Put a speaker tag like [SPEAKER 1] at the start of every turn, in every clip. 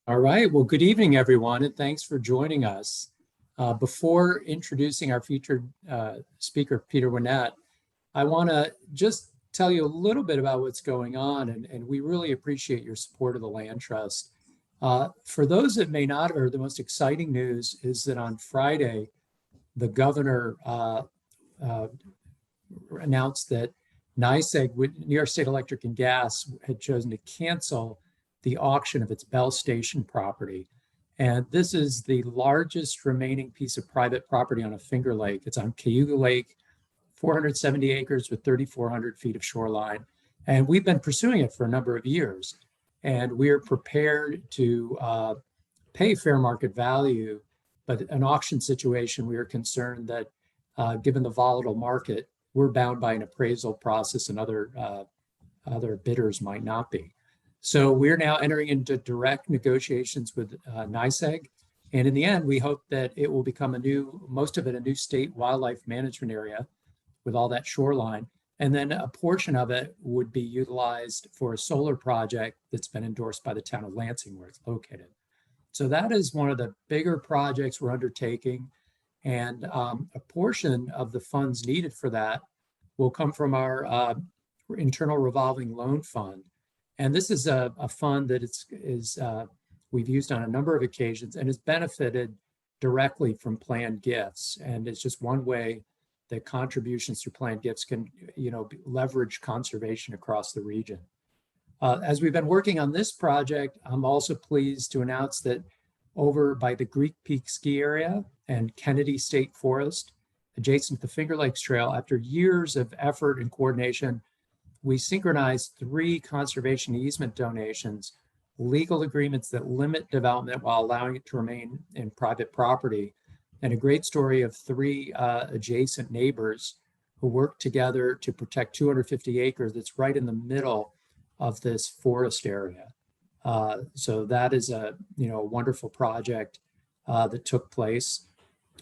[SPEAKER 1] All right. Well, good evening, everyone, and thanks for joining us. Before introducing our featured speaker, Peter Winnett, I want to just tell you a little bit about what's going on, and we really appreciate your support of the Land Trust. For those that may not have heard, the most exciting news is that on Friday, the governor announced that NYSEG, New York State Electric and Gas, had chosen to cancel the auction of its Bell Station property. And this is the largest remaining piece of private property on a Finger Lake. It's on Cayuga Lake, 470 acres with 3,400 feet of shoreline. And we've been pursuing it for a number of years. And we're prepared to pay fair market value, but an auction situation, we are concerned that given the volatile market, we're bound by an appraisal process and other bidders might not be. So we're now entering into direct negotiations with NYSEG. And in the end, we hope that it will become most of it a new state wildlife management area with all that shoreline. And then a portion of it would be utilized for a solar project that's been endorsed by the town of Lansing, where it's located. So that is one of the bigger projects we're undertaking. And a portion of the funds needed for that will come from our internal revolving loan fund. And this is a fund that we've used on a number of occasions and has benefited directly from planned gifts. And it's just one way that contributions through planned gifts can, leverage conservation across the region. As we've been working on this project, I'm also pleased to announce that over by the Greek Peak ski area and Kennedy State Forest, adjacent to the Finger Lakes Trail, after years of effort and coordination, we synchronized 3 conservation easement donations, legal agreements that limit development while allowing it to remain in private property, and a great story of 3 adjacent neighbors who worked together to protect 250 acres that's right in the middle of this forest area. So that is a wonderful project that took place.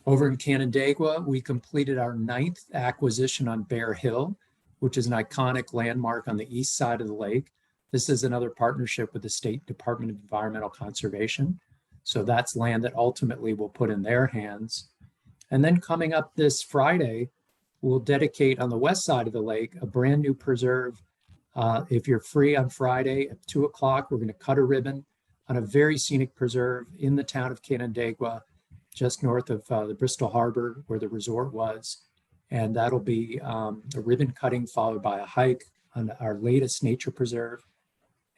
[SPEAKER 1] Over in Canandaigua, we completed our 9th acquisition on Bear Hill, which is an iconic landmark on the east side of the lake. This is another partnership with the State Department of Environmental Conservation. So that's land that ultimately we'll put in their hands. And then coming up this Friday, we'll dedicate on the west side of the lake a brand new preserve. If you're free on Friday at 2 o'clock, we're going to cut a ribbon on a very scenic preserve in the town of Canandaigua, just north of the Bristol Harbor, where the resort was. And that'll be a ribbon cutting followed by a hike on our latest nature preserve.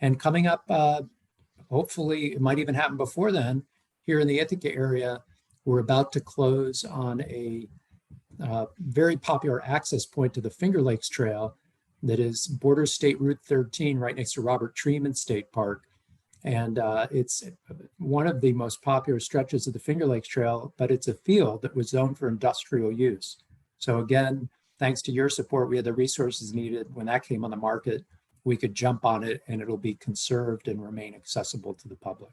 [SPEAKER 1] And coming up, hopefully it might even happen before then, here in the Ithaca area, we're about to close on a very popular access point to the Finger Lakes Trail that is borders State Route 13 right next to Robert Treman State Park. And it's one of the most popular stretches of the Finger Lakes Trail, but it's a field that was zoned for industrial use. So again, thanks to your support, we had the resources needed. When that came on the market, we could jump on it and it'll be conserved and remain accessible to the public.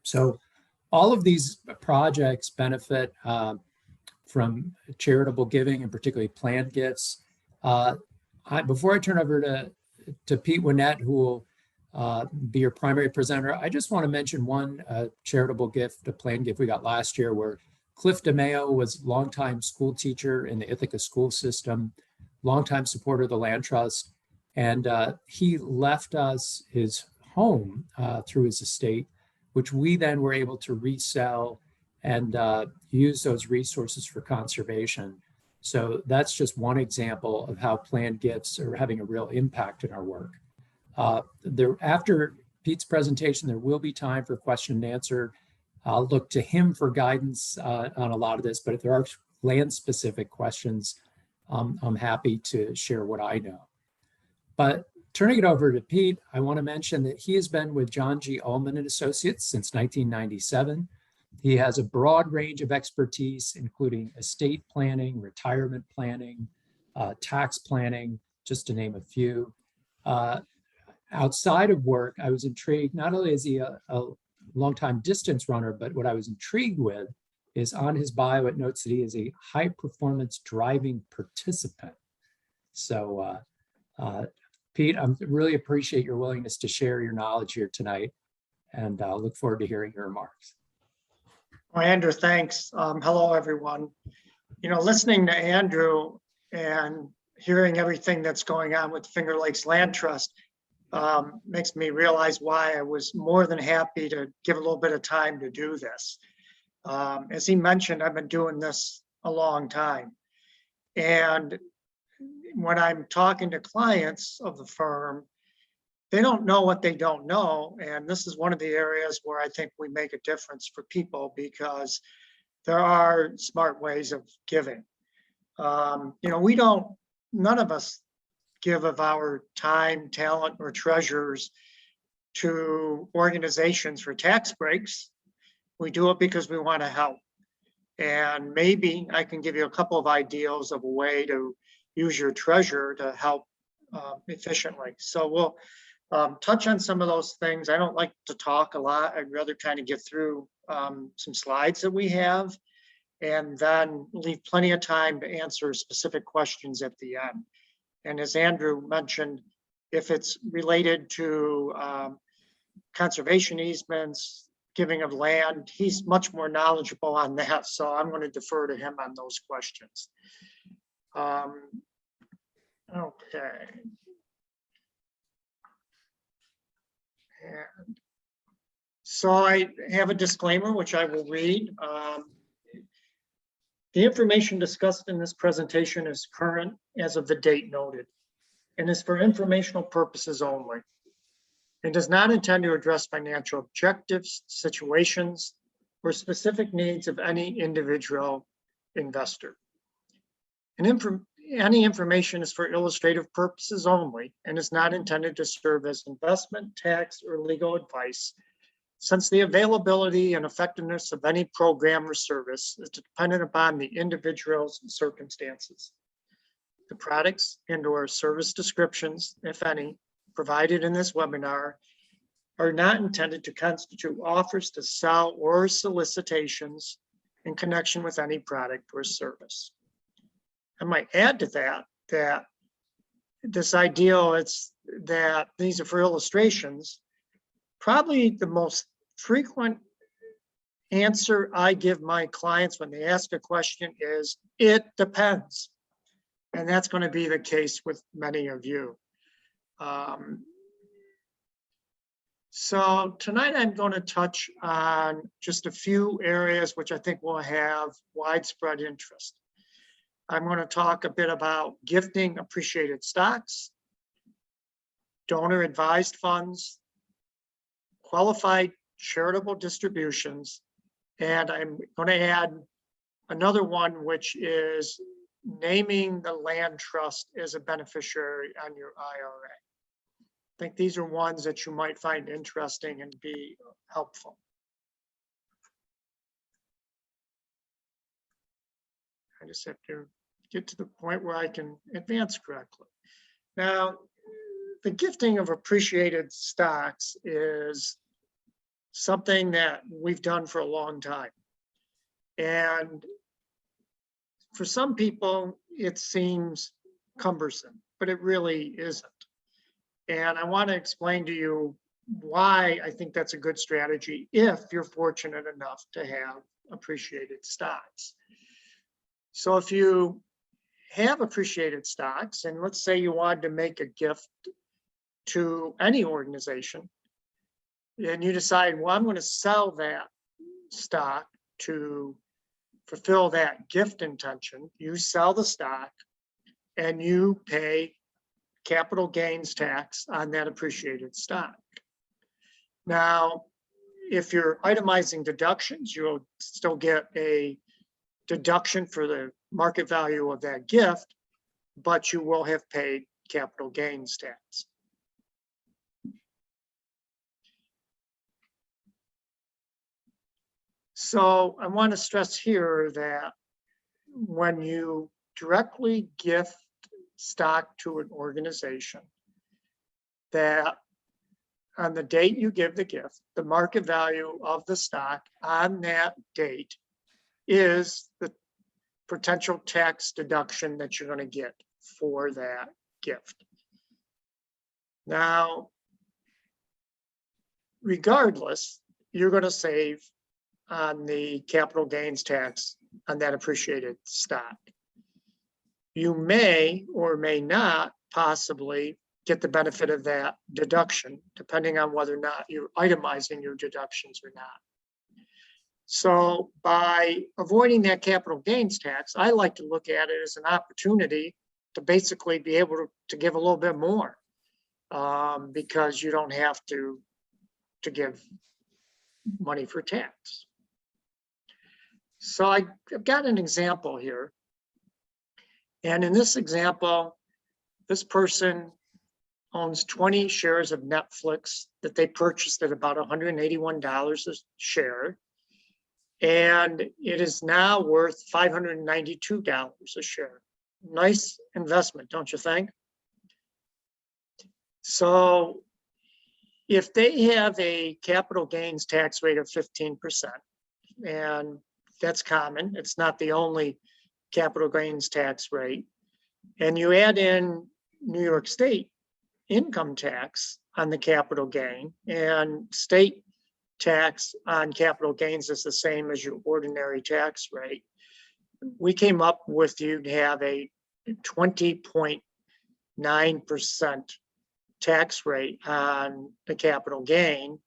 [SPEAKER 1] So all of these projects benefit from charitable giving and particularly planned gifts. Before I turn over to Pete Winnett, who will be your primary presenter, I just want to mention one charitable gift, a planned gift we got last year, where Cliff DeMeo was longtime school teacher in the Ithaca school system, longtime supporter of the Land Trust, and he left us his home through his estate, which we then were able to resell and use those resources for conservation. So that's just one example of how planned gifts are having a real impact in our work. After Pete's presentation, there will be time for question and answer. I'll look to him for guidance on a lot of this, but if there are land-specific questions, I'm happy to share what I know. But turning it over to Pete, I want to mention that he has been with John G. Ullman Associates since 1997. He has a broad range of expertise, including estate planning, retirement planning, tax planning, just to name a few. Outside of work, I was intrigued, not only is he a longtime distance runner, but what I was intrigued with is on his bio, it notes that he is a high performance driving participant. So Pete, I really appreciate your willingness to share your knowledge here tonight. and look forward to hearing your remarks.
[SPEAKER 2] Well, Andrew, thanks. Hello, everyone. You know, listening to Andrew and hearing everything that's going on with Finger Lakes Land Trust makes me realize why I was more than happy to give a little bit of time to do this. As he mentioned, I've been doing this a long time. And when I'm talking to clients of the firm, they don't know what they don't know. And this is one of the areas where I think we make a difference for people, because there are smart ways of giving. You know, none of us give of our time, talent, or treasures to organizations for tax breaks. We do it because we want to help. And maybe I can give you a couple of ideas of a way to use your treasure to help efficiently. So we'll touch on some of those things. I don't like to talk a lot. I'd rather kind of get through some slides that we have, and then leave plenty of time to answer specific questions at the end. And as Andrew mentioned, if it's related to conservation easements, giving of land, he's much more knowledgeable on that. So I'm going to defer to him on those questions. Okay. And so I have a disclaimer, which I will read. The information discussed in this presentation is current as of the date noted and is for informational purposes only. It does not intend to address financial objectives, situations, or specific needs of any individual investor. Any information is for illustrative purposes only and is not intended to serve as investment, tax, or legal advice, since the availability and effectiveness of any program or service is dependent upon the individual's circumstances. The products and/or service descriptions, if any, provided in this webinar are not intended to constitute offers to sell or solicitations in connection with any product or service. I might add to that this idea that these are for illustrations. Probably the most frequent answer I give my clients when they ask a question is, it depends. And that's going to be the case with many of you. So tonight I'm going to touch on just a few areas which I think will have widespread interest. I'm going to talk a bit about gifting appreciated stocks, donor advised funds, qualified charitable distributions, and I'm going to add another one, which is naming the land trust as a beneficiary on your IRA. I think these are ones that you might find interesting and be helpful. I just have to get to the point where I can advance correctly. Now, the gifting of appreciated stocks is something that we've done for a long time. And for some people, it seems cumbersome, but it really isn't. And I want to explain to you why I think that's a good strategy if you're fortunate enough to have appreciated stocks. So if you have appreciated stocks, and let's say you wanted to make a gift to any organization, and you decide, well, I'm going to sell that stock to fulfill that gift intention, you sell the stock and you pay capital gains tax on that appreciated stock. Now, if you're itemizing deductions, you'll still get a deduction for the market value of that gift, but you will have paid capital gains tax. So I want to stress here that when you directly gift stock to an organization, that on the date you give the gift, the market value of the stock on that date is the potential tax deduction that you're going to get for that gift. Now, regardless, you're going to save on the capital gains tax on that appreciated stock. You may or may not possibly get the benefit of that deduction, depending on whether or not you're itemizing your deductions or not. So by avoiding that capital gains tax, I like to look at it as an opportunity to basically be able to give a little bit more, because you don't have to give money for tax. So I've got an example here. And in this example, this person owns 20 shares of Netflix that they purchased at about $181 a share. And it is now worth $592 a share. Nice investment, don't you think? So if they have a capital gains tax rate of 15%, and that's common, it's not the only capital gains tax rate, and you add in New York State income tax on the capital gain, and state tax on capital gains is the same as your ordinary tax rate, we came up with you'd have a 20.9% tax rate on the capital gain.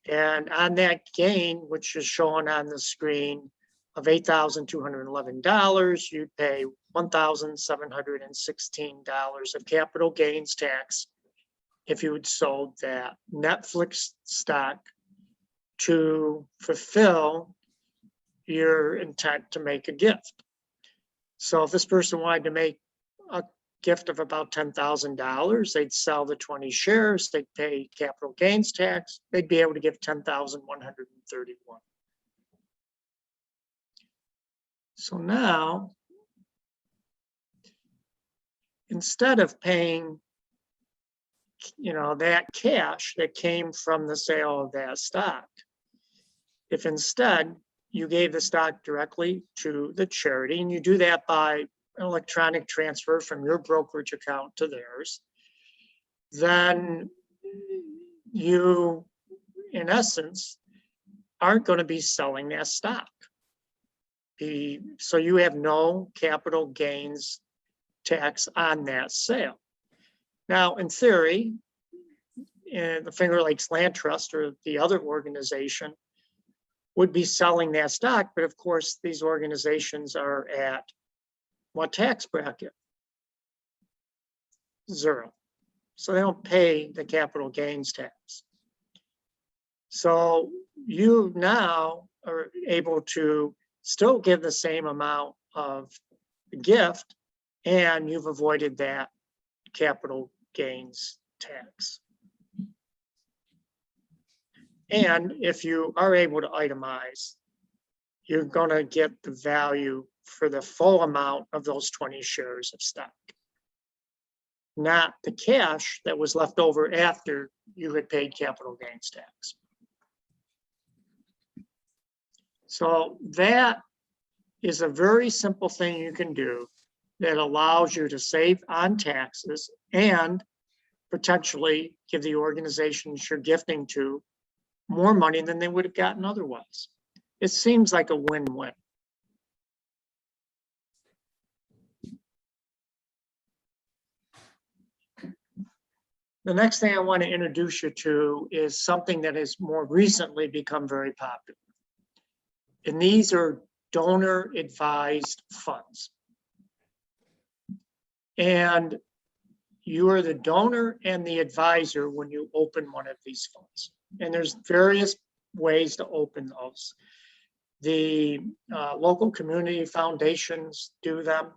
[SPEAKER 2] And on that gain, which is shown on the screen, of $8,211, you'd pay $1,716 of capital gains tax if you had sold that Netflix stock to fulfill your intent to make a gift. So if this person wanted to make a gift of about $10,000, they'd sell the 20 shares, they'd pay capital gains tax, they'd be able to give $10,131. So now, instead of paying, that cash that came from the sale of that stock, if instead you gave the stock directly to the charity, and you do that by an electronic transfer from your brokerage account to theirs, then you, in essence, aren't going to be selling that stock. So you have no capital gains tax on that sale. Now, in theory, the Finger Lakes Land Trust or the other organization would be selling that stock, but of course, these organizations are at what tax bracket? 0. So they don't pay the capital gains tax. So you now are able to still give the same amount of gift, and you've avoided that capital gains tax. And if you are able to itemize, you're going to get the value for the full amount of those 20 shares of stock, not the cash that was left over after you had paid capital gains tax. So that is a very simple thing you can do that allows you to save on taxes and potentially give the organizations you're gifting to more money than they would have gotten otherwise. It seems like a win-win. The next thing I want to introduce you to is something that has more recently become very popular. And these are donor advised funds. And you are the donor and the advisor when you open one of these funds. And there's various ways to open those. The local community foundations do them.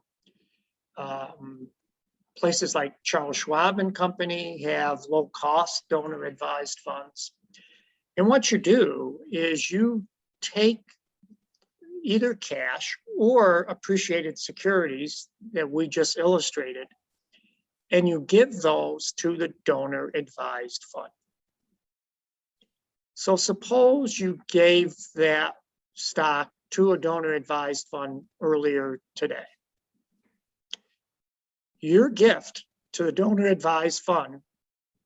[SPEAKER 2] Places like Charles Schwab and Company have low-cost donor-advised funds. And what you do is you take either cash or appreciated securities that we just illustrated, and you give those to the donor-advised fund. So suppose you gave that stock to a donor-advised fund earlier today. Your gift to the donor-advised fund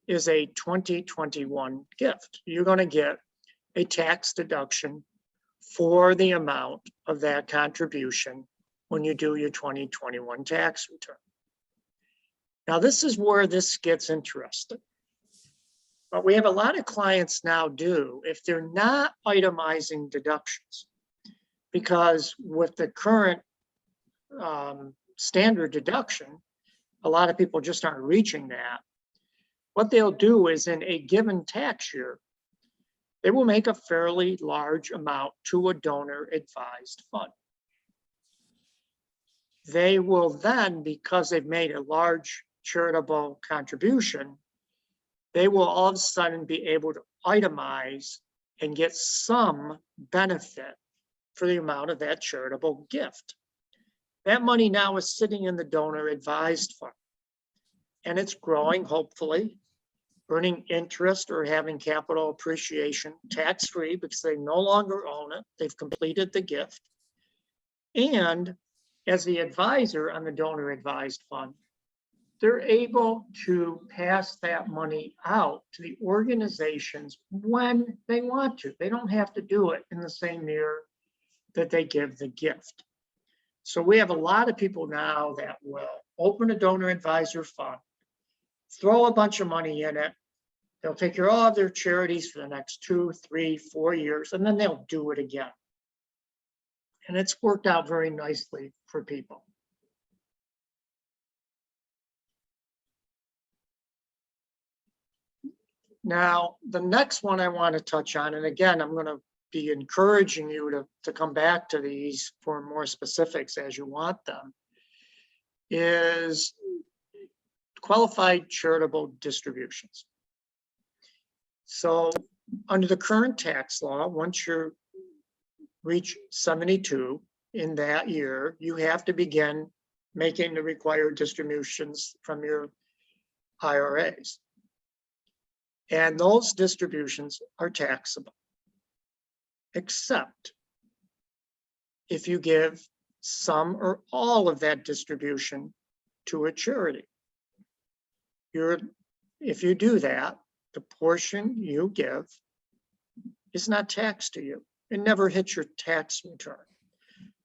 [SPEAKER 2] is a 2021 gift. You're going to get a tax deduction for the amount of that contribution when you do your 2021 tax return. Now, this is where this gets interesting. But we have a lot of clients now do, if they're not itemizing deductions, because with the current standard deduction, a lot of people just aren't reaching that. What they'll do is in a given tax year, they will make a fairly large amount to a donor advised fund. They will then, because they've made a large charitable contribution, they will all of a sudden be able to itemize and get some benefit for the amount of that charitable gift. That money now is sitting in the donor advised fund, and it's growing, hopefully, earning interest or having capital appreciation tax-free because they no longer own it. They've completed the gift. And as the advisor on the donor advised fund, they're able to pass that money out to the organizations when they want to. They don't have to do it in the same year that they give the gift. So we have a lot of people now that will open a donor advisor fund, throw a bunch of money in it. They'll take care of all of their charities for the next 2, 3, 4 years, and then they'll do it again. And it's worked out very nicely for people. Now, the next one I want to touch on, and again, I'm going to be encouraging you to come back to these for more specifics as you want them, is qualified charitable distributions. So under the current tax law, once you reach 72 in that year, you have to begin making the required distributions from your IRAs. And those distributions are taxable, except if you give some or all of that distribution to a charity. If you do that, the portion you give is not taxed to you. It never hits your tax return.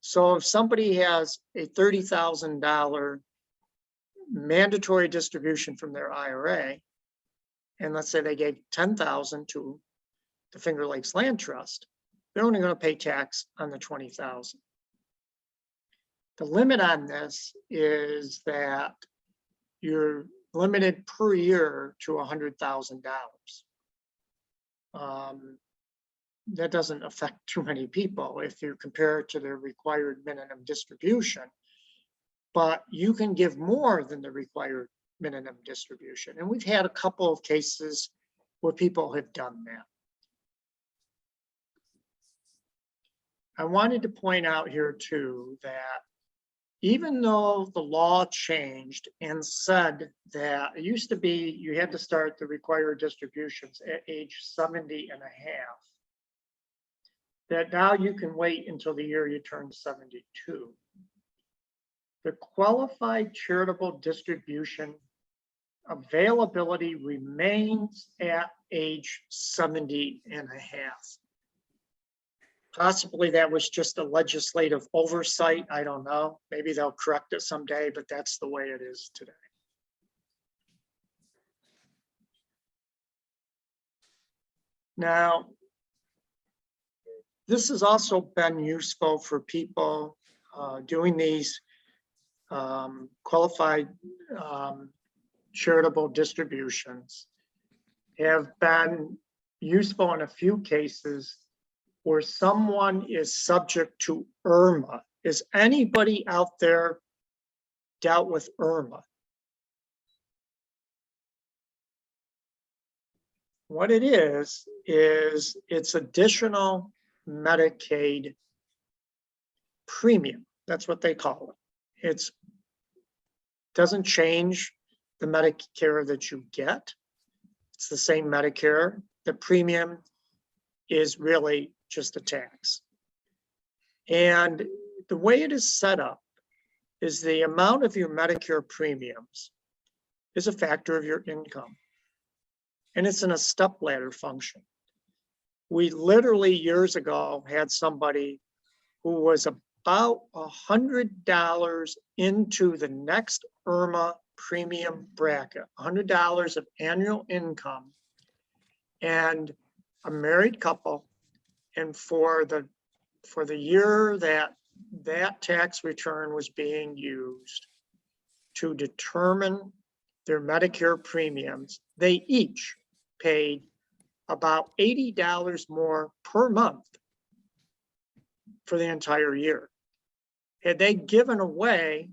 [SPEAKER 2] So if somebody has a $30,000 mandatory distribution from their IRA, and let's say they gave $10,000 to the Finger Lakes Land Trust, they're only going to pay tax on the $20,000. The limit on this is that you're limited per year to $100,000. That doesn't affect too many people if you compare it to the required minimum distribution, but you can give more than the required minimum distribution. And we've had a couple of cases where people have done that. I wanted to point out here too that even though the law changed and said that it used to be you had to start the required distributions at age 70 and a half, that now you can wait until the year you turn 72. The qualified charitable distribution availability remains at age 70 and a half. Possibly that was just a legislative oversight. I don't know. Maybe they'll correct it someday, but that's the way it is today. Now, this has also been useful for people doing these qualified charitable distributions. Have been useful in a few cases where someone is subject to IRMA. Is anybody out there dealt with IRMA? What it is it's additional Medicaid premium. That's what they call it. It doesn't change the Medicare that you get. It's the same Medicare. The premium is really just a tax. And the way it is set up is the amount of your Medicare premiums is a factor of your income. and it's in a stepladder function. We literally years ago had somebody who was about $100 into the next IRMA premium bracket, $100 of annual income, and a married couple. And for the year that tax return was being used to determine their Medicare premiums, they each paid about $80 more per month for the entire year. Had they given away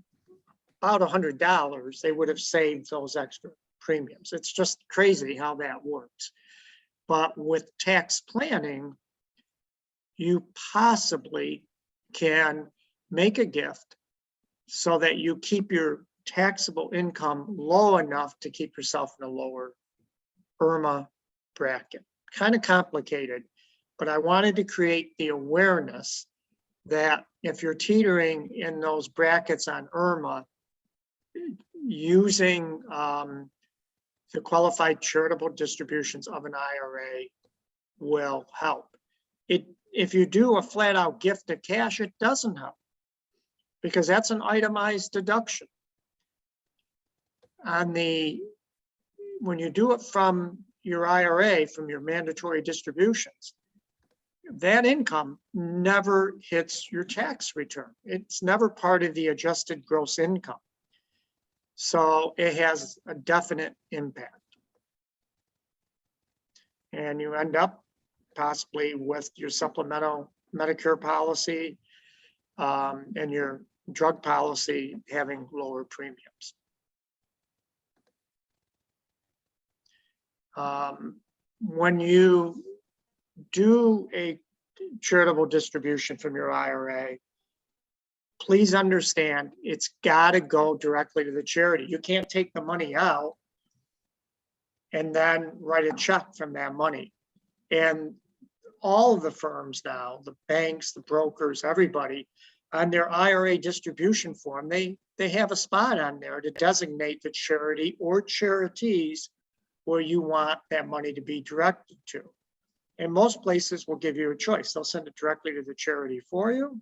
[SPEAKER 2] about $100, they would have saved those extra premiums. It's just crazy how that works. But with tax planning, you possibly can make a gift so that you keep your taxable income low enough to keep yourself in a lower IRMA bracket. Kind of complicated, but I wanted to create the awareness that if you're teetering in those brackets on IRMA, using the qualified charitable distributions of an IRA will help. If you do a flat out gift of cash, it doesn't help because that's an itemized deduction. When you do it from your IRA, from your mandatory distributions, that income never hits your tax return. It's never part of the adjusted gross income. So it has a definite impact. And you end up possibly with your supplemental Medicare policy and your drug policy having lower premiums. When you do a charitable distribution from your IRA, please understand it's got to go directly to the charity. You can't take the money out and then write a check from that money. And all of the firms now, the banks, the brokers, everybody, on their IRA distribution form, they have a spot on there to designate the charity or charities where you want that money to be directed to. And most places will give you a choice. They'll send it directly to the charity for you,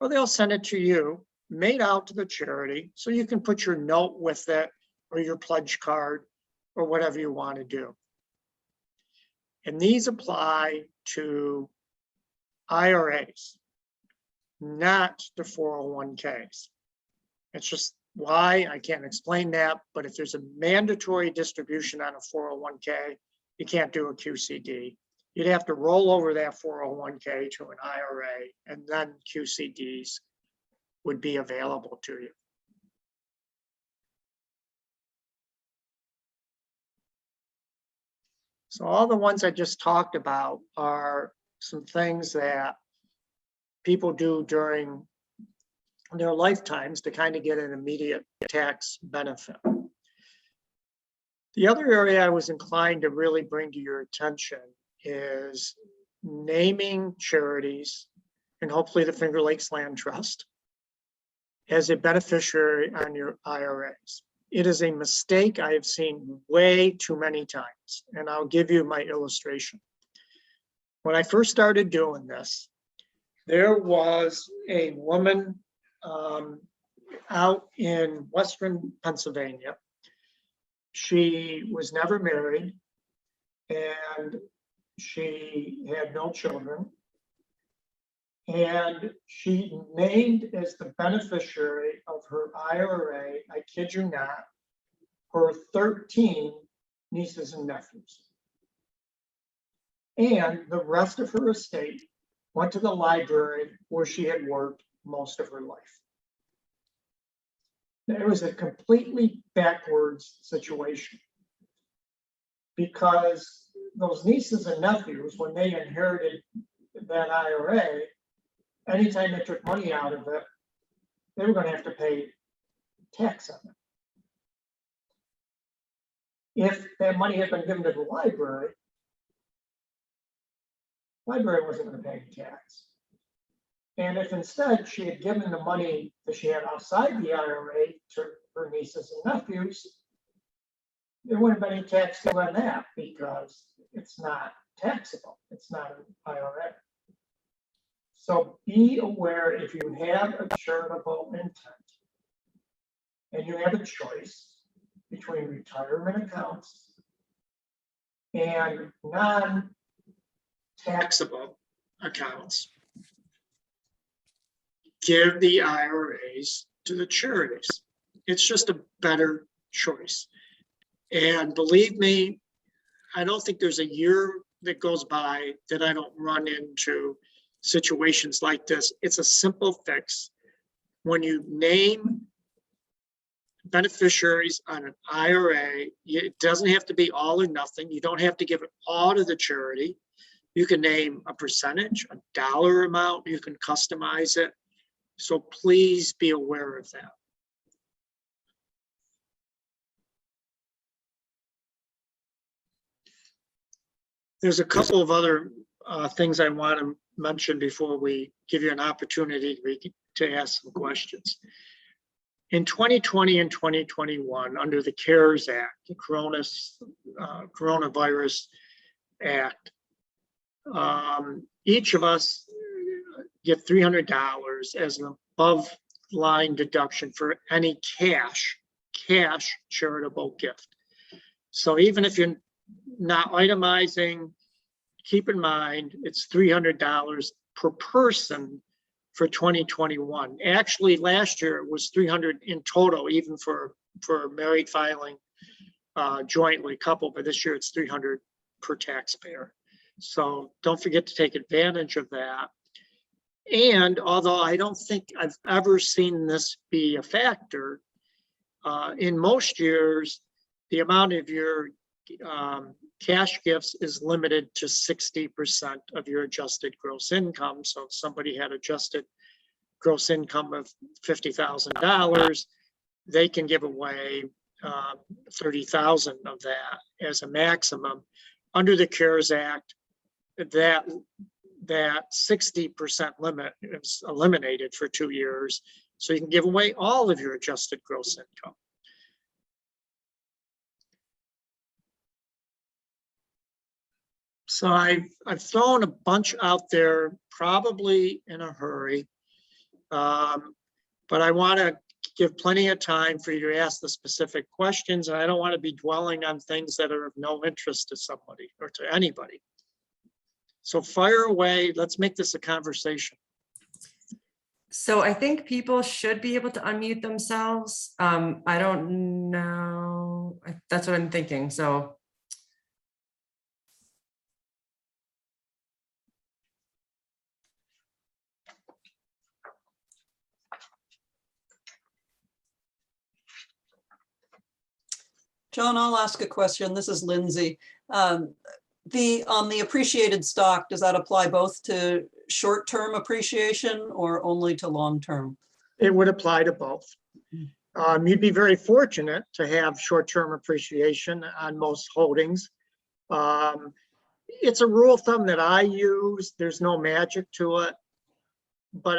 [SPEAKER 2] or they'll send it to you, made out to the charity, so you can put your note with it or your pledge card or whatever you want to do. And these apply to IRAs, not to 401ks. It's just why, I can't explain that, but if there's a mandatory distribution on a 401k, you can't do a QCD. You'd have to roll over that 401k to an IRA, and then QCDs would be available to you. So all the ones I just talked about are some things that people do during their lifetimes to kind of get an immediate tax benefit. The other area I was inclined to really bring to your attention is naming charities, and hopefully the Finger Lakes Land Trust, as a beneficiary on your IRAs. It is a mistake I have seen way too many times, and I'll give you my illustration. When I first started doing this, there was a woman out in Western Pennsylvania. She was never married and she had no children. And she named as the beneficiary of her IRA, I kid you not, her 13 nieces and nephews. And the rest of her estate went to the library where she had worked most of her life. It was a completely backwards situation because those nieces and nephews, when they inherited that IRA, anytime they took money out of it, they were going to have to pay tax on it. If that money had been given to the library wasn't going to pay any tax. And if instead she had given the money that she had outside the IRA to her nieces and nephews, there wouldn't be any tax due on that because it's not taxable. It's not an IRA. So be aware if you have a charitable intent and you have a choice between retirement accounts and non-taxable accounts, give the IRAs to the charities. It's just a better choice. And believe me, I don't think there's a year that goes by that I don't run into situations like this. It's a simple fix. When you name beneficiaries on an IRA, it doesn't have to be all or nothing. You don't have to give it all to the charity. You can name a percentage, a dollar amount, you can customize it. So please be aware of that. There's a couple of other things I want to mention before we give you an opportunity to ask some questions. In 2020 and 2021, under the CARES Act, the Coronavirus Act, each of us get $300 as an above line deduction for any cash charitable gift. So even if you're not itemizing, keep in mind it's $300 per person for 2021. Actually, last year it was $300 in total, even for married filing jointly coupled, but this year it's $300 per taxpayer. So don't forget to take advantage of that. And although I don't think I've ever seen this be a factor, in most years, the amount of your cash gifts is limited to 60% of your adjusted gross income. So if somebody had adjusted gross income of $50,000, they can give away 30,000 of that as a maximum. Under the CARES Act, that 60% limit is eliminated for 2 years. So you can give away all of your adjusted gross income. So I've thrown a bunch out there, probably in a hurry, but I want to give plenty of time for you to ask the specific questions, and I don't want to be dwelling on things that are of no interest to somebody or to anybody. So fire away. Let's make this a conversation.
[SPEAKER 3] So I think people should be able to unmute themselves. I don't know. That's what I'm thinking. So.
[SPEAKER 4] John, I'll ask a question. This is Lindsay. On the appreciated stock, does that apply both to short-term appreciation or only to long-term?
[SPEAKER 2] It would apply to both. You'd be very fortunate to have short-term appreciation on most holdings. It's a rule of thumb that I use. There's no magic to it. But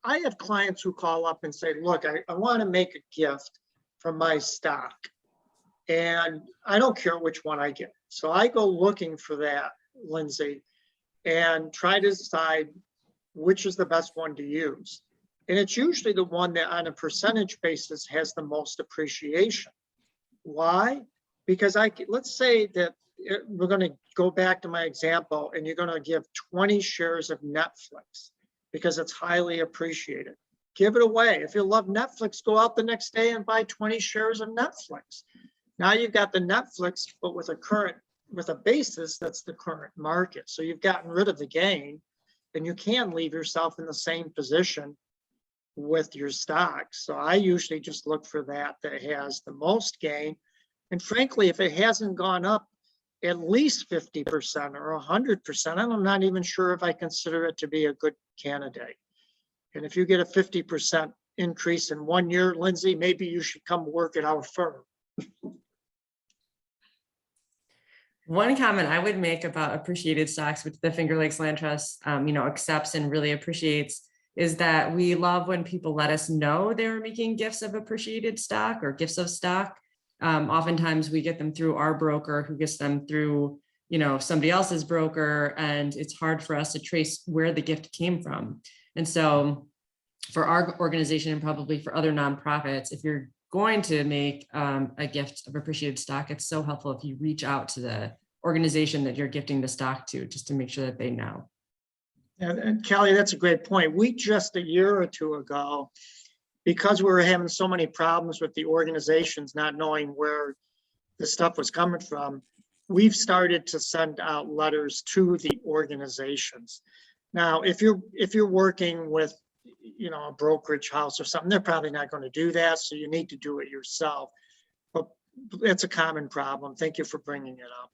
[SPEAKER 2] I have clients who call up and say, look, I want to make a gift from my stock. And I don't care which one I get. So I go looking for that, Lindsay, and try to decide which is the best one to use. And it's usually the one that on a percentage basis has the most appreciation. Why? Because let's say that we're going to go back to my example and you're going to give 20 shares of Netflix because it's highly appreciated. Give it away. If you love Netflix, go out the next day and buy 20 shares of Netflix. Now you've got the Netflix, but with a basis that's the current market. So you've gotten rid of the gain, and you can leave yourself in the same position with your stocks. So I usually just look for that has the most gain. And frankly, if it hasn't gone up at least 50% or 100%, I'm not even sure if I consider it to be a good candidate. And if you get a 50% increase in 1 year, Lindsay, maybe you should come work at our firm.
[SPEAKER 3] One comment I would make about appreciated stocks, which the Finger Lakes Land Trust, accepts and really appreciates, is that we love when people let us know they're making gifts of appreciated stock or gifts of stock. Oftentimes we get them through our broker who gets them through, somebody else's broker, and it's hard for us to trace where the gift came from. And so for our organization and probably for other nonprofits, if you're going to make a gift of appreciated stock, it's so helpful if you reach out to the organization that you're gifting the stock to, just to make sure that they know.
[SPEAKER 2] And Kelly, that's a great point. We just a year or two ago, because we were having so many problems with the organizations not knowing where the stuff was coming from, we've started to send out letters to the organizations. Now, if you're working with, a brokerage house or something, they're probably not going to do that. So you need to do it yourself. But it's a common problem. Thank you for bringing it up.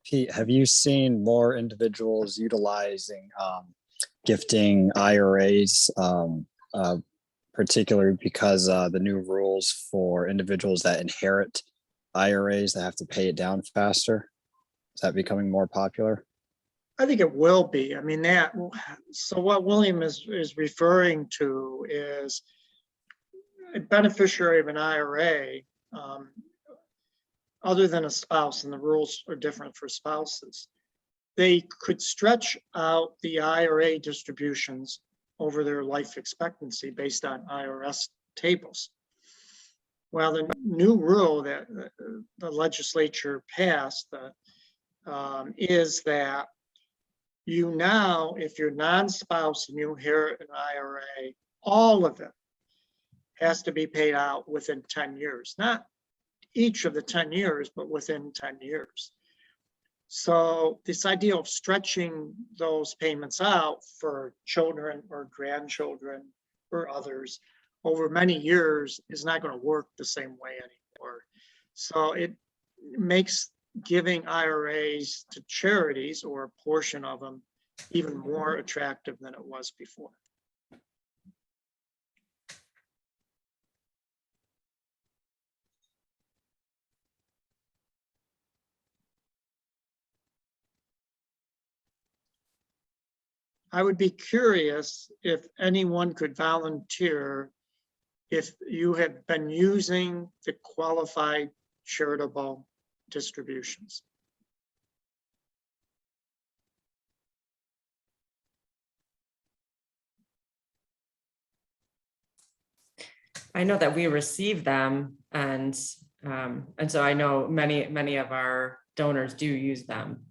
[SPEAKER 5] Pete, have you seen more individuals utilizing gifting IRAs, particularly because the new rules for individuals that inherit IRAs that have to pay it down faster? Is that becoming more popular?
[SPEAKER 2] I think it will be. I mean, so what William is referring to is a beneficiary of an IRA, other than a spouse, and the rules are different for spouses. They could stretch out the IRA distributions over their life expectancy based on IRS tables. Well, the new rule that the legislature passed is that you now, if you're non-spouse and you inherit an IRA, all of it has to be paid out within 10 years, not each of the 10 years, but within 10 years. So this idea of stretching those payments out for children or grandchildren or others over many years is not going to work the same way anymore. So it makes giving IRAs to charities, or a portion of them, even more attractive than it was before. I would be curious if anyone could volunteer if you have been using the qualified charitable distributions.
[SPEAKER 3] I know that we receive them, and so I know many of our donors do use them.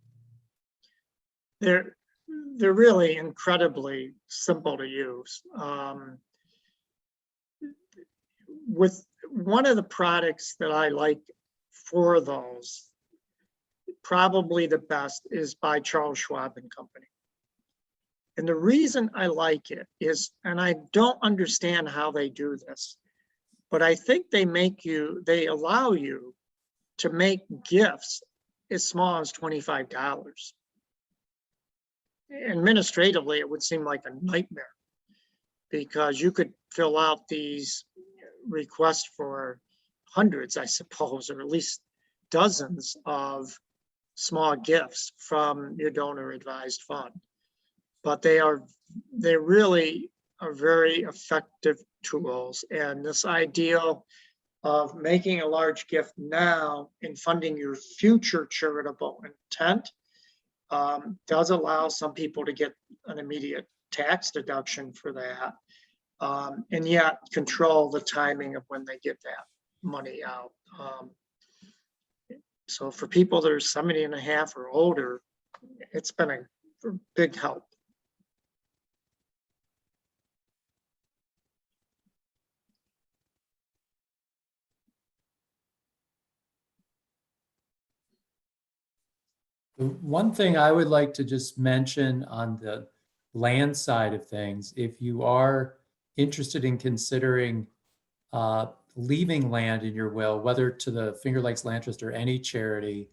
[SPEAKER 2] They're really incredibly simple to use. With one of the products that I like for those, probably the best, is by Charles Schwab and Company. And the reason I like it is, and I don't understand how they do this, but I think they allow you to make gifts as small as $25. Administratively, it would seem like a nightmare, because you could fill out these requests for hundreds, I suppose, or at least dozens of small gifts from your donor advised fund. But they really are very effective tools. And this idea of making a large gift now and funding your future charitable intent does allow some people to get an immediate tax deduction for that, and yet control the timing of when they get that money out. So for people that are 70 and a half or older, it's been a big help.
[SPEAKER 1] The one thing I would like to just mention on the land side of things, if you are interested in considering leaving land in your will, whether to the Finger Lakes Land Trust or any charity,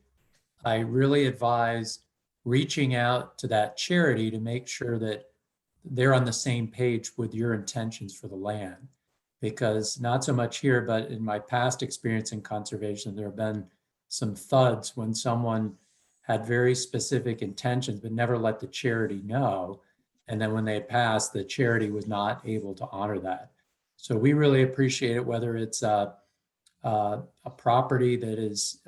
[SPEAKER 1] I really advise reaching out to that charity to make sure that they're on the same page with your intentions for the land. Because not so much here, but in my past experience in conservation, there have been some thuds when someone had very specific intentions but never let the charity know. And then when they had passed, the charity was not able to honor that. So we really appreciate it, whether it's a property that is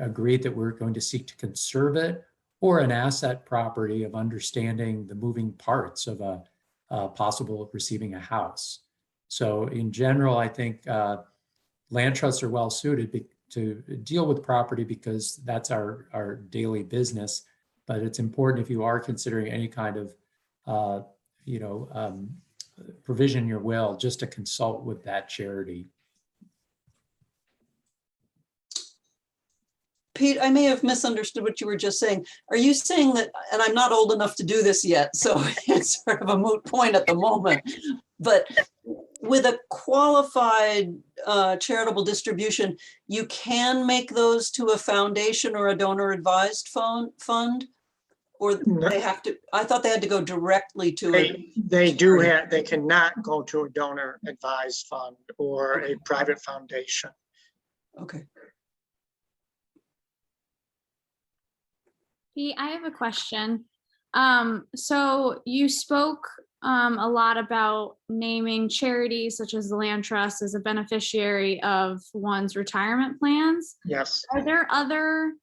[SPEAKER 1] agreed that we're going to seek to conserve it, or an asset property of understanding the moving parts of a possible receiving a house. So in general, I think land trusts are well suited to deal with property because that's our daily business. But it's important, if you are considering any kind of provision in your will, just to consult with that charity.
[SPEAKER 4] Pete, I may have misunderstood what you were just saying. Are you saying that, and I'm not old enough to do this yet, so it's sort of a moot point at the moment, but with a qualified charitable distribution, you can make those to a foundation or a donor advised fund? Or
[SPEAKER 2] No.
[SPEAKER 4] they have to, I thought they had to go directly to it.
[SPEAKER 2] They cannot go to a donor advised fund or a private foundation.
[SPEAKER 4] Okay.
[SPEAKER 6] Pete, I have a question. So you spoke a lot about naming charities such as the Land Trust as a beneficiary of one's retirement plans.
[SPEAKER 2] Yes.
[SPEAKER 6] Are there other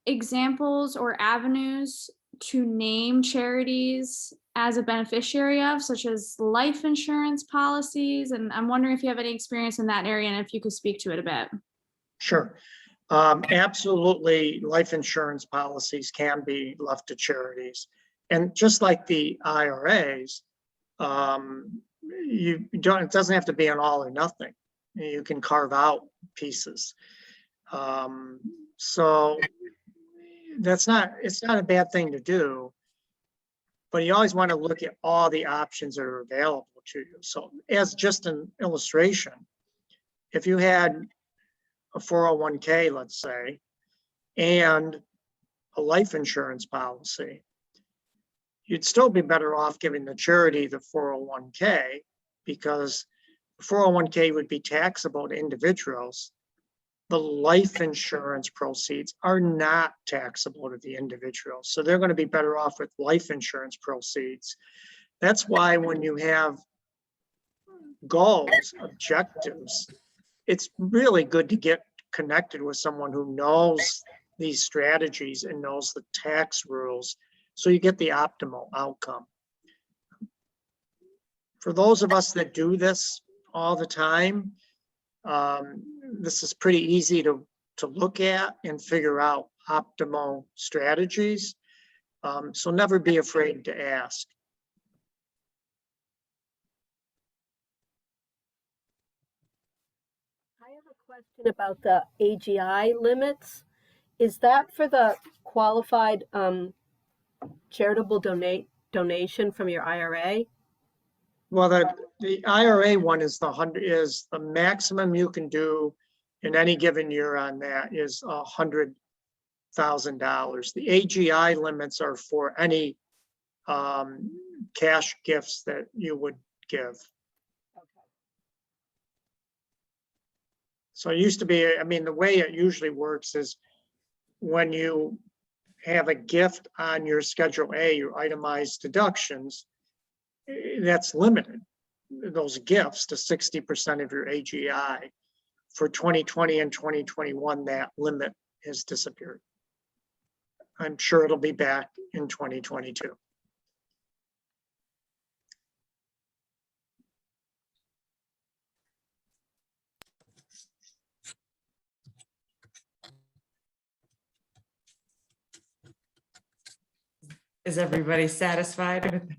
[SPEAKER 6] examples or avenues to name charities as a beneficiary of, such as life insurance policies? And I'm wondering if you have any experience in that area and if you could speak to it a bit.
[SPEAKER 2] Sure. Absolutely, life insurance policies can be left to charities. And just like the IRAs, it doesn't have to be an all or nothing. You can carve out pieces. So it's not a bad thing to do, but you always want to look at all the options that are available to you. So as just an illustration, if you had a 401k, let's say, and a life insurance policy, you'd still be better off giving the charity the 401k, because the 401k would be taxable to individuals. The life insurance proceeds are not taxable to the individual. So they're going to be better off with life insurance proceeds. That's why when you have goals, objectives, it's really good to get connected with someone who knows these strategies and knows the tax rules, so you get the optimal outcome. For those of us that do this all the time, this is pretty easy to look at and figure out optimal strategies. So never be afraid to ask.
[SPEAKER 7] I have a question about the Agi limits. Is that for the qualified charitable donation from your IRA?
[SPEAKER 2] Well, the IRA one is the maximum you can do in any given year on that is $100,000. The AGI limits are for any cash gifts that you would give. So it used to be, I mean, the way it usually works is when you have a gift on your Schedule A, your itemized deductions, that's limited, those gifts, to 60% of your AGI. For 2020 and 2021, that limit has disappeared. I'm sure it'll be back in 2022.
[SPEAKER 3] Is everybody satisfied?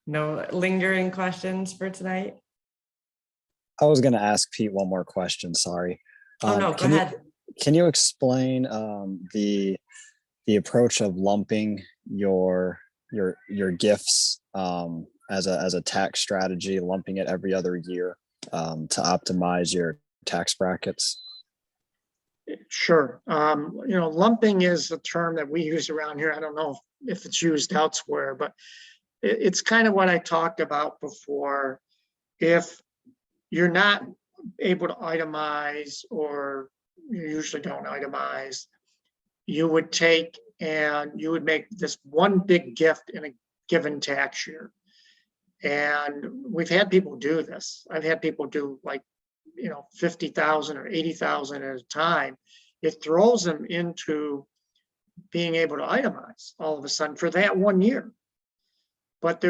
[SPEAKER 3] No lingering questions for tonight?
[SPEAKER 5] I was going to ask Pete one more question. Sorry.
[SPEAKER 3] Oh, no, go
[SPEAKER 5] can
[SPEAKER 3] ahead.
[SPEAKER 5] Can you explain the approach of lumping your gifts as a tax strategy, lumping it every other year to optimize your tax brackets?
[SPEAKER 2] Sure. Lumping is a term that we use around here. I don't know if it's used elsewhere, but it's kind of what I talked about before. If you're not able to itemize, or you usually don't itemize, you would take and you would make this one big gift in a given tax year. And we've had people do this. I've had people do like, 50,000 or 80,000 at a time. It throws them into being able to itemize all of a sudden for that 1 year. But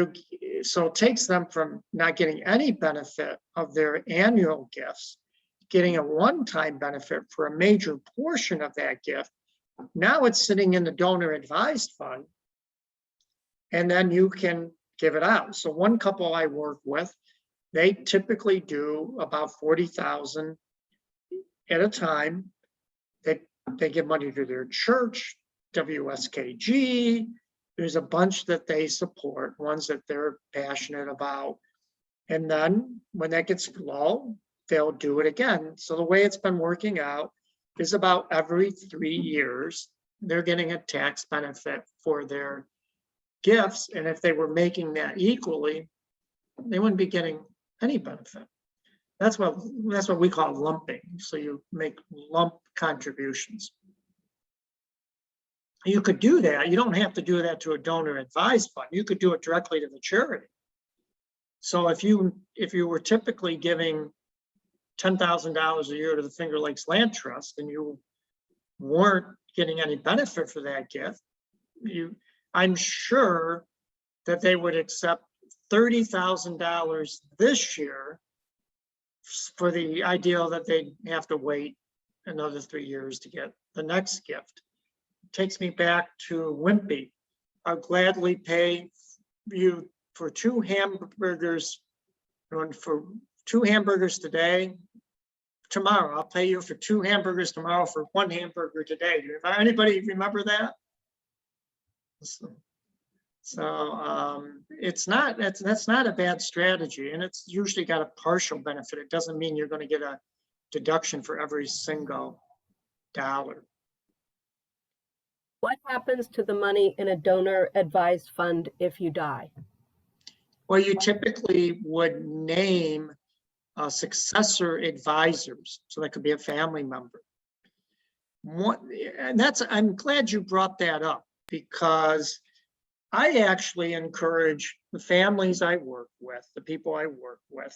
[SPEAKER 2] so it takes them from not getting any benefit of their annual gifts, getting a one-time benefit for a major portion of that gift. Now it's sitting in the donor advised fund, and then you can give it out. So one couple I work with, they typically do about 40,000 at a time. They give money to their church, WSKG. There's a bunch that they support, ones that they're passionate about. And then when that gets low, they'll do it again. So the way it's been working out is about every 3 years, they're getting a tax benefit for their gifts. And if they were making that equally, they wouldn't be getting any benefit. That's what we call lumping. So you make lump contributions. You could do that. You don't have to do that to a donor advised fund. You could do it directly to the charity. So if you were typically giving $10,000 a year to the Finger Lakes Land Trust and you weren't getting any benefit for that gift, I'm sure that they would accept $30,000 this year for the ideal that they'd have to wait another 3 years to get the next gift. Takes me back to Wimpy. I'll gladly pay you for 2 hamburgers, for 2 hamburgers today. Tomorrow, I'll pay you for 2 hamburgers tomorrow for 1 hamburger today. Anybody remember that? So that's not a bad strategy, and it's usually got a partial benefit. It doesn't mean you're going to get a deduction for every single dollar.
[SPEAKER 7] What happens to the money in a donor advised fund if you die?
[SPEAKER 2] Well, you typically would name successor advisors. So that could be a family member. I'm glad you brought that up, because I actually encourage the families I work with, the people I work with,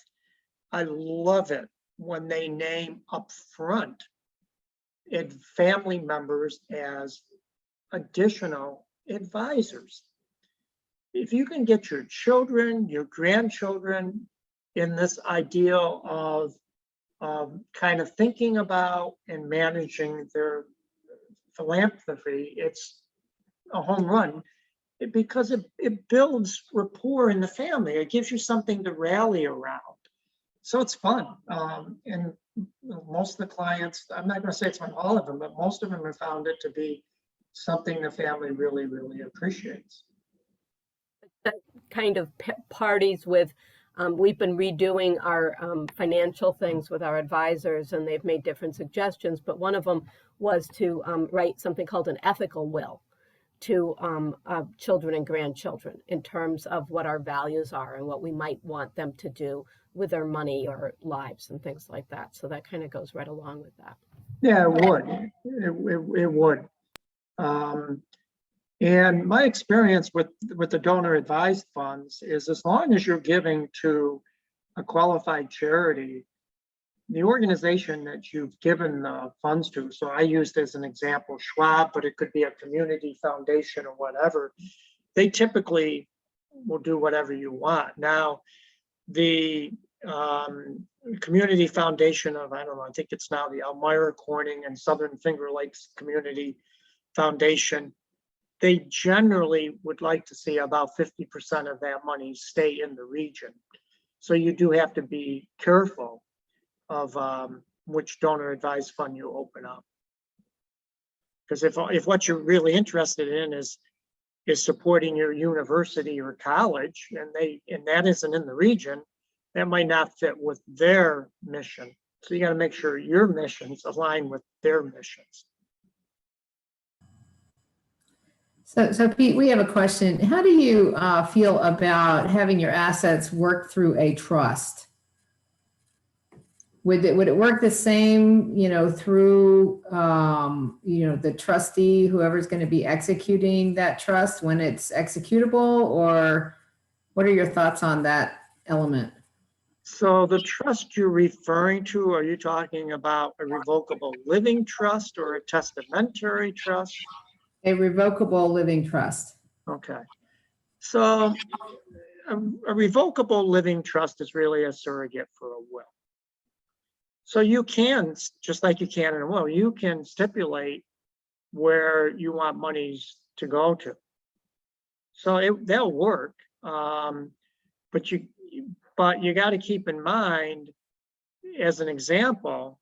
[SPEAKER 2] I love it when they name up front family members as additional advisors. If you can get your children, your grandchildren in this ideal of kind of thinking about and managing their philanthropy, it's a home run, because it builds rapport in the family. It gives you something to rally around. So it's fun. And most of the clients, I'm not going to say it's on all of them, but most of them have found it to be something the family really, really appreciates.
[SPEAKER 7] That kind of parties with, we've been redoing our financial things with our advisors, and they've made different suggestions, but one of them was to write something called an ethical will to children and grandchildren in terms of what our values are and what we might want them to do with their money or lives and things like that. So that kind of goes right along with that.
[SPEAKER 2] Yeah, it would. It would. And my experience with the donor advised funds is, as long as you're giving to a qualified charity, the organization that you've given funds to, so I used as an example Schwab, but it could be a community foundation or whatever, they typically will do whatever you want. Now, the community foundation of, I don't know, I think it's now the Elmira Corning and Southern Finger Lakes Community Foundation, they generally would like to see about 50% of that money stay in the region. So you do have to be careful of which donor advised fund you open up. Because if what you're really interested in is supporting your university or college, and that isn't in the region, that might not fit with their mission. So you got to make sure your missions align with their missions.
[SPEAKER 8] So Pete, we have a question. How do you feel about having your assets work through a trust? would it work the same, through, the trustee, whoever's going to be executing that trust when it's executable, or what are your thoughts on that element?
[SPEAKER 2] So the trust you're referring to, are you talking about a revocable living trust or a testamentary trust?
[SPEAKER 8] A revocable living trust.
[SPEAKER 2] Okay. So a revocable living trust is really a surrogate for a will. So you can, just like you can in a will, you can stipulate where you want monies to go to. So that'll work. But you got to keep in mind, as an example,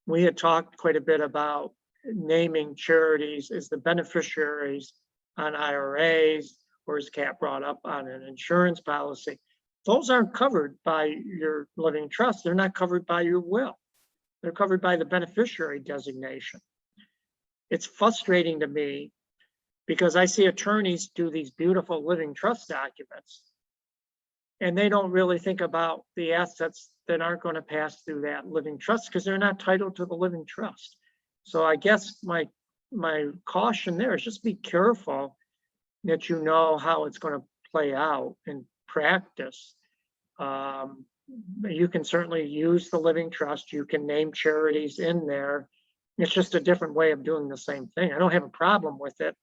[SPEAKER 2] we had talked quite a bit about naming charities as the beneficiaries on IRAs, or as Kat brought up, on an insurance policy. Those aren't covered by your living trust. They're not covered by your will. They're covered by the beneficiary designation. It's frustrating to me because I see attorneys do these beautiful living trust documents, and they don't really think about the assets that aren't going to pass through that living trust because they're not titled to the living trust. So I guess my caution there is just be careful that you know how it's going to play out in practice. You can certainly use the living trust. You can name charities in there. It's just a different way of doing the same thing. I don't have a problem with it,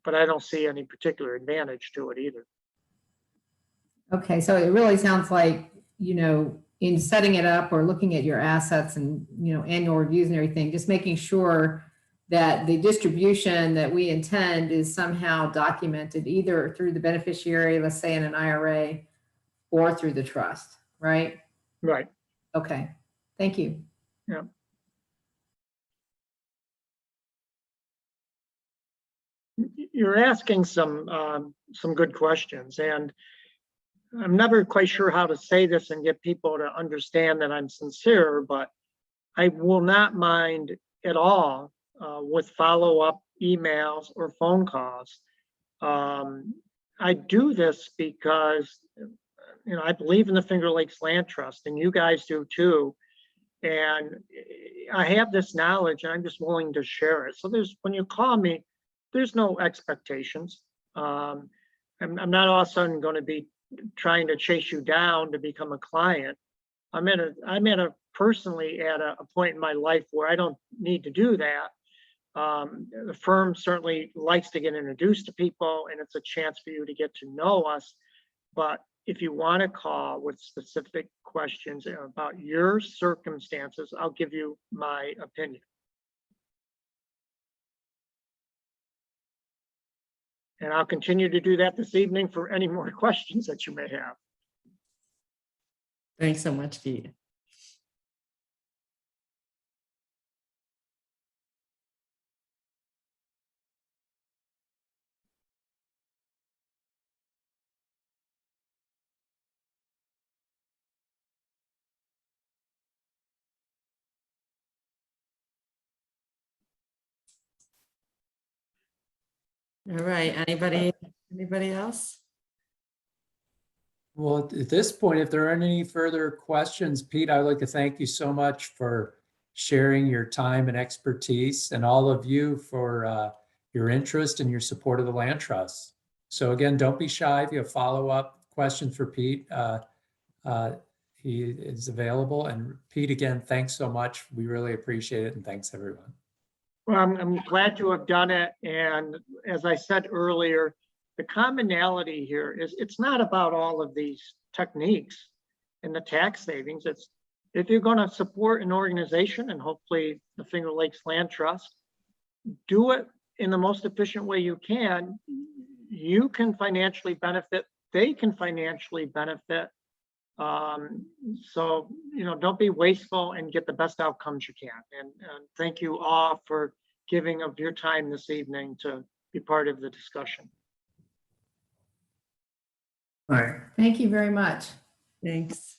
[SPEAKER 2] but I don't see any particular advantage to it either.
[SPEAKER 8] Okay, so it really sounds like, in setting it up or looking at your assets and, annual reviews and everything, just making sure that the distribution that we intend is somehow documented either through the beneficiary, let's say in an IRA, or through the trust, right?
[SPEAKER 2] Right.
[SPEAKER 8] Okay, thank you.
[SPEAKER 2] Yeah. You're asking some good questions, and I'm never quite sure how to say this and get people to understand that I'm sincere, but I will not mind at all with follow-up emails or phone calls. I do this because, I believe in the Finger Lakes Land Trust, and you guys do too. And I have this knowledge, and I'm just willing to share it. So when you call me, there's no expectations. I'm not all of a sudden going to be trying to chase you down to become a client. I'm personally at a point in my life where I don't need to do that. The firm certainly likes to get introduced to people, and it's a chance for you to get to know us. But if you want to call with specific questions about your circumstances, I'll give you my opinion. And I'll continue to do that this evening for any more questions that you may have.
[SPEAKER 3] Thanks so much, Pete. All right, anybody else?
[SPEAKER 1] Well, at this point, if there aren't any further questions, Pete, I'd like to thank you so much for sharing your time and expertise, and all of you for your interest and your support of the Land Trust. So again, don't be shy. If you have follow-up questions for Pete, he is available. And Pete, again, thanks so much. We really appreciate it, and thanks everyone.
[SPEAKER 2] Well, I'm glad to have done it. And as I said earlier, the commonality here is it's not about all of these techniques and the tax savings. It's if you're going to support an organization, and hopefully the Finger Lakes Land Trust, do it in the most efficient way you can. You can financially benefit. They can financially benefit. So, don't be wasteful and get the best outcomes you can. And thank you all for giving of your time this evening to be part of the discussion.
[SPEAKER 1] All right.
[SPEAKER 8] Thank you very much.
[SPEAKER 3] Thanks.